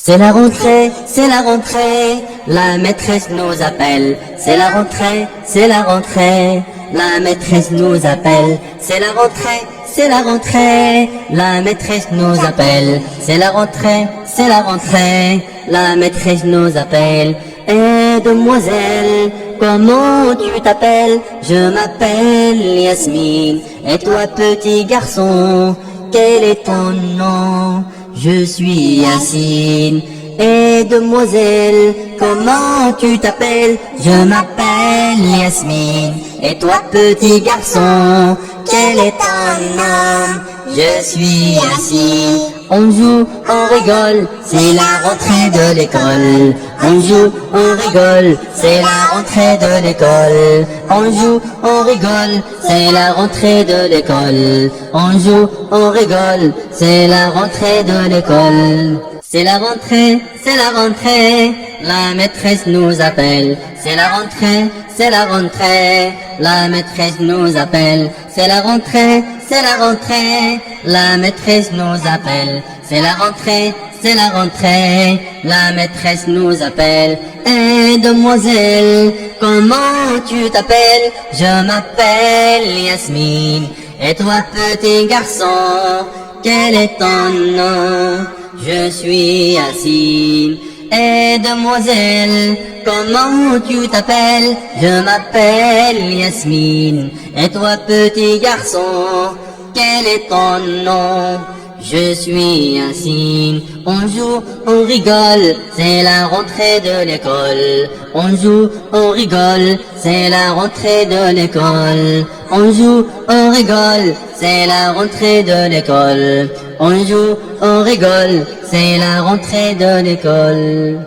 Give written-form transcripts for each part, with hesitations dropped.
C'est la rentrée, c'est la rentrée, la maîtresse nous appelle. C'est la rentrée, c'est la rentrée, la maîtresse nous appelle. C'est la rentrée, c'est la rentrée, la maîtresse nous appelle. C'est la rentrée, c'est la rentrée, la maîtresse nous appelle. Eh demoiselle, comment tu t'appelles? Je m'appelle Yasmine. Et toi petit garçon, quel est ton nom? Je suis Yacine. Et demoiselle, comment tu t'appelles? Je m'appelle Yasmine. Et toi petit garçon, quel est ton nom? Je suis Yacine. On joue, on rigole, c'est la rentrée de l'école. On joue, on rigole, c'est la rentrée de l'école. On joue, on rigole, c'est la rentrée de l'école. On joue, on rigole, c'est la rentrée de l'école. C'est la rentrée, c'est la rentrée, la maîtresse nous appelle. C'est la rentrée, c'est la rentrée, la maîtresse nous appelle. C'est la rentrée, c'est la rentrée, la maîtresse nous appelle. C'est la rentrée, c'est la rentrée, la maîtresse nous appelle. Eh demoiselle, comment tu t'appelles? Je m'appelle Yasmine. Et toi petit garçon, quel est ton nom? Je suis Yacine. Eh demoiselle, comment tu t'appelles? Je m'appelle Yasmine. Et toi petit garçon, quel est ton nom? Je suis Yacine. On joue, on rigole, c'est la rentrée de l'école. On joue, on rigole, c'est la rentrée de l'école. On joue, on rigole, c'est la rentrée de l'école. On joue, on rigole, c'est la rentrée de l'école.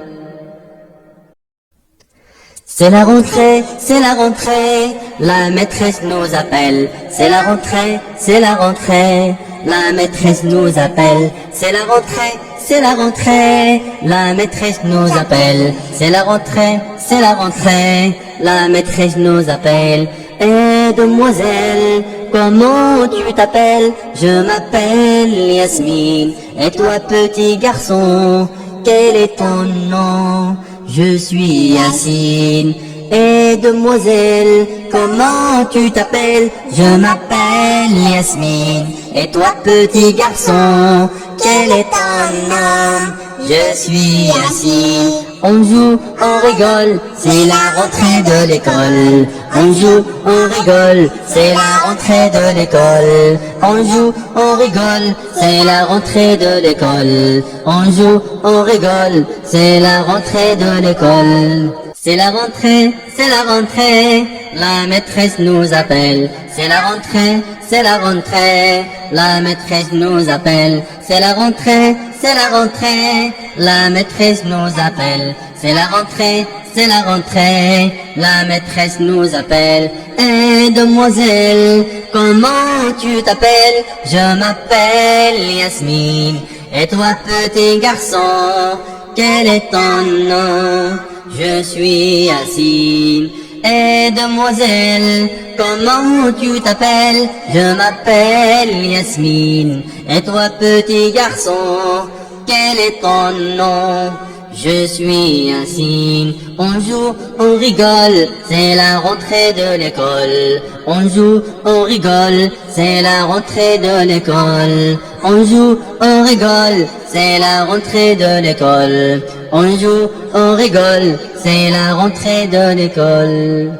C'est la rentrée, c'est la rentrée, la maîtresse nous appelle. C'est la rentrée, c'est la rentrée, la maîtresse nous appelle. C'est la rentrée, c'est la rentrée, la maîtresse nous appelle. C'est la rentrée, c'est la rentrée, la maîtresse nous appelle. Eh demoiselle, comment tu t'appelles? Je m'appelle Yasmine. Et toi petit garçon, quel est ton nom? Je suis Yacine. Et demoiselle, comment tu t'appelles? Je m'appelle Yasmine. Et toi petit garçon, quel est ton nom? Je suis Yacine. On joue, on rigole, c'est la rentrée de l'école. On joue, on rigole, c'est la rentrée de l'école. On joue, on rigole, c'est la rentrée de l'école. On joue, on rigole, c'est la rentrée de l'école. C'est la rentrée, c'est la rentrée, la maîtresse nous appelle. C'est la rentrée, c'est la rentrée, la maîtresse nous appelle. C'est la rentrée, c'est la rentrée, la maîtresse nous appelle. C'est la rentrée, c'est la rentrée, la maîtresse nous appelle. Eh demoiselle, comment tu t'appelles? Je m'appelle Yasmine. Et toi petit garçon, quel est ton nom? Je suis Yacine. Eh demoiselle, comment tu t'appelles? Je m'appelle Yasmine. Et toi petit garçon, quel est ton nom? Je suis Yacine. On joue, on rigole, c'est la rentrée de l'école. On joue, on rigole, c'est la rentrée de l'école. On joue, on rigole, c'est la rentrée de l'école. On joue, on rigole, c'est la rentrée de l'école.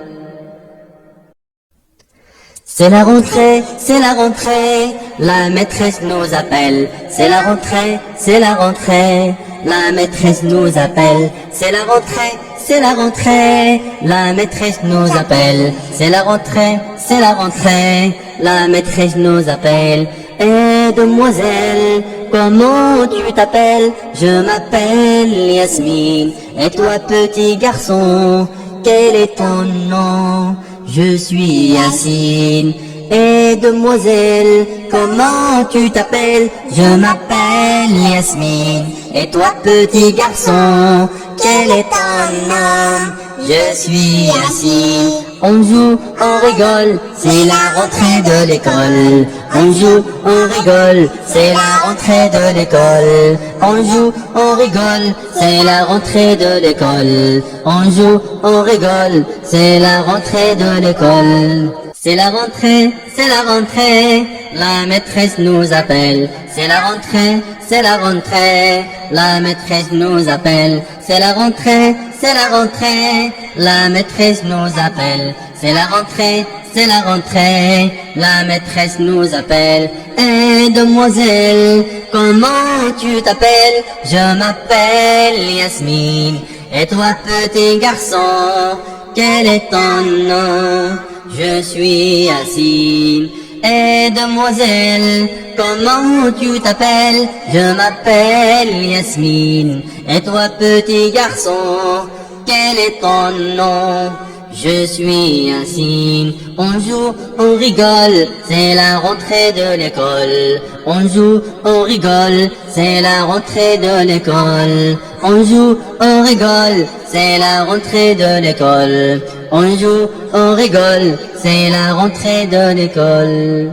C'est la rentrée, c'est la rentrée, la maîtresse nous appelle. C'est la rentrée, c'est la rentrée, la maîtresse nous appelle. C'est la rentrée, c'est la rentrée, la maîtresse nous appelle. C'est la rentrée, c'est la rentrée, la maîtresse nous appelle. Eh demoiselle, comment tu t'appelles? Je m'appelle Yasmine. Et toi petit garçon, quel est ton nom? Je suis Yacine. Et demoiselle, comment tu t'appelles? Je m'appelle Yasmine. Et toi petit garçon, quel est ton nom? Je suis Yacine. on joue, on rigole, c'est la rentrée de l'école. On joue, on rigole, c'est la rentrée de l'école. On joue, on rigole, c'est la rentrée de l'école. On joue, on rigole, c'est la rentrée de l'école. C'est la rentrée, c'est la rentrée, la maîtresse nous appelle. C'est la rentrée, c'est la rentrée, la maîtresse nous appelle. C'est la rentrée, c'est la rentrée, la maîtresse nous appelle. C'est la rentrée, c'est la rentrée, la maîtresse nous appelle. Eh demoiselle, comment tu t'appelles? Je m'appelle Yasmine. Et toi petit garçon, quel est ton nom? Je suis Yacine. Eh demoiselle, comment tu t'appelles? Je m'appelle Yasmine. Et toi petit garçon, quel est ton nom? Je suis Yacine. On joue, on rigole, c'est la rentrée de l'école. On joue, on rigole, c'est la rentrée de l'école. On joue, on rigole, c'est la rentrée de l'école. On joue, on rigole, c'est la rentrée de l'école.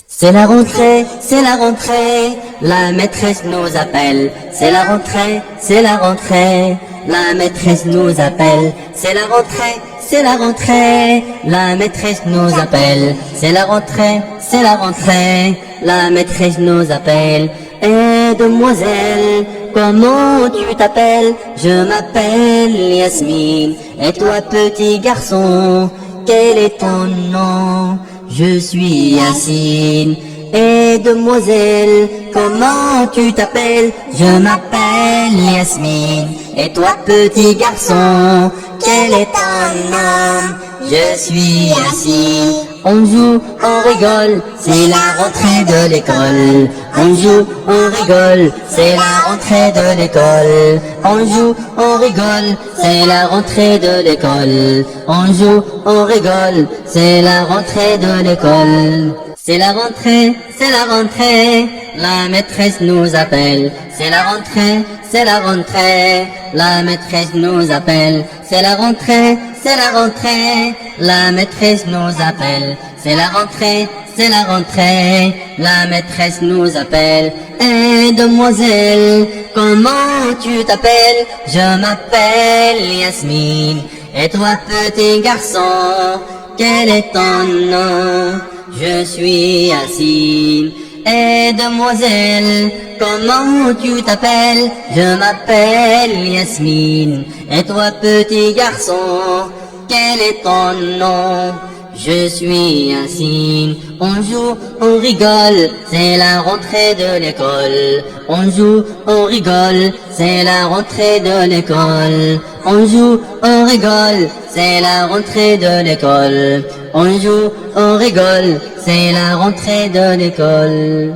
C'est la rentrée, c'est la rentrée, la maîtresse nous appelle. C'est la rentrée, c'est la rentrée, la maîtresse nous appelle. C'est la rentrée, c'est la rentrée, la maîtresse nous appelle. C'est la rentrée, c'est la rentrée, la maîtresse nous appelle. Eh demoiselle, comment tu t'appelles? Je m'appelle Yasmine. Et toi petit garçon, quel est ton nom? Je suis Yacine. Et demoiselle, comment tu t'appelles? Je m'appelle Yasmine. Et toi petit garçon, quel est ton nom? Je suis Yacine. On joue, on rigole, c'est la rentrée de l'école. On joue, on rigole, c'est la rentrée de l'école. On joue, on rigole, c'est la rentrée de l'école. On joue, on rigole, c'est la rentrée de l'école. C'est la rentrée, c'est la rentrée, la maîtresse nous appelle. C'est la rentrée, c'est la rentrée, la maîtresse nous appelle. C'est la rentrée, c'est la rentrée, la maîtresse nous appelle. C'est la rentrée, c'est la rentrée, la maîtresse nous appelle. Eh demoiselle, comment tu t'appelles? Je m'appelle Yasmine. Et toi petit garçon, quel est ton nom? Je suis Yacine. Eh demoiselle, comment tu t'appelles? Je m'appelle Yasmine. Et toi petit garçon, quel est ton nom? Je suis Yacine. On joue, on rigole, c'est la rentrée de l'école. On joue, on rigole, c'est la rentrée de l'école. On joue, on rigole, c'est la rentrée de l'école. On joue, on rigole, c'est la rentrée de l'école.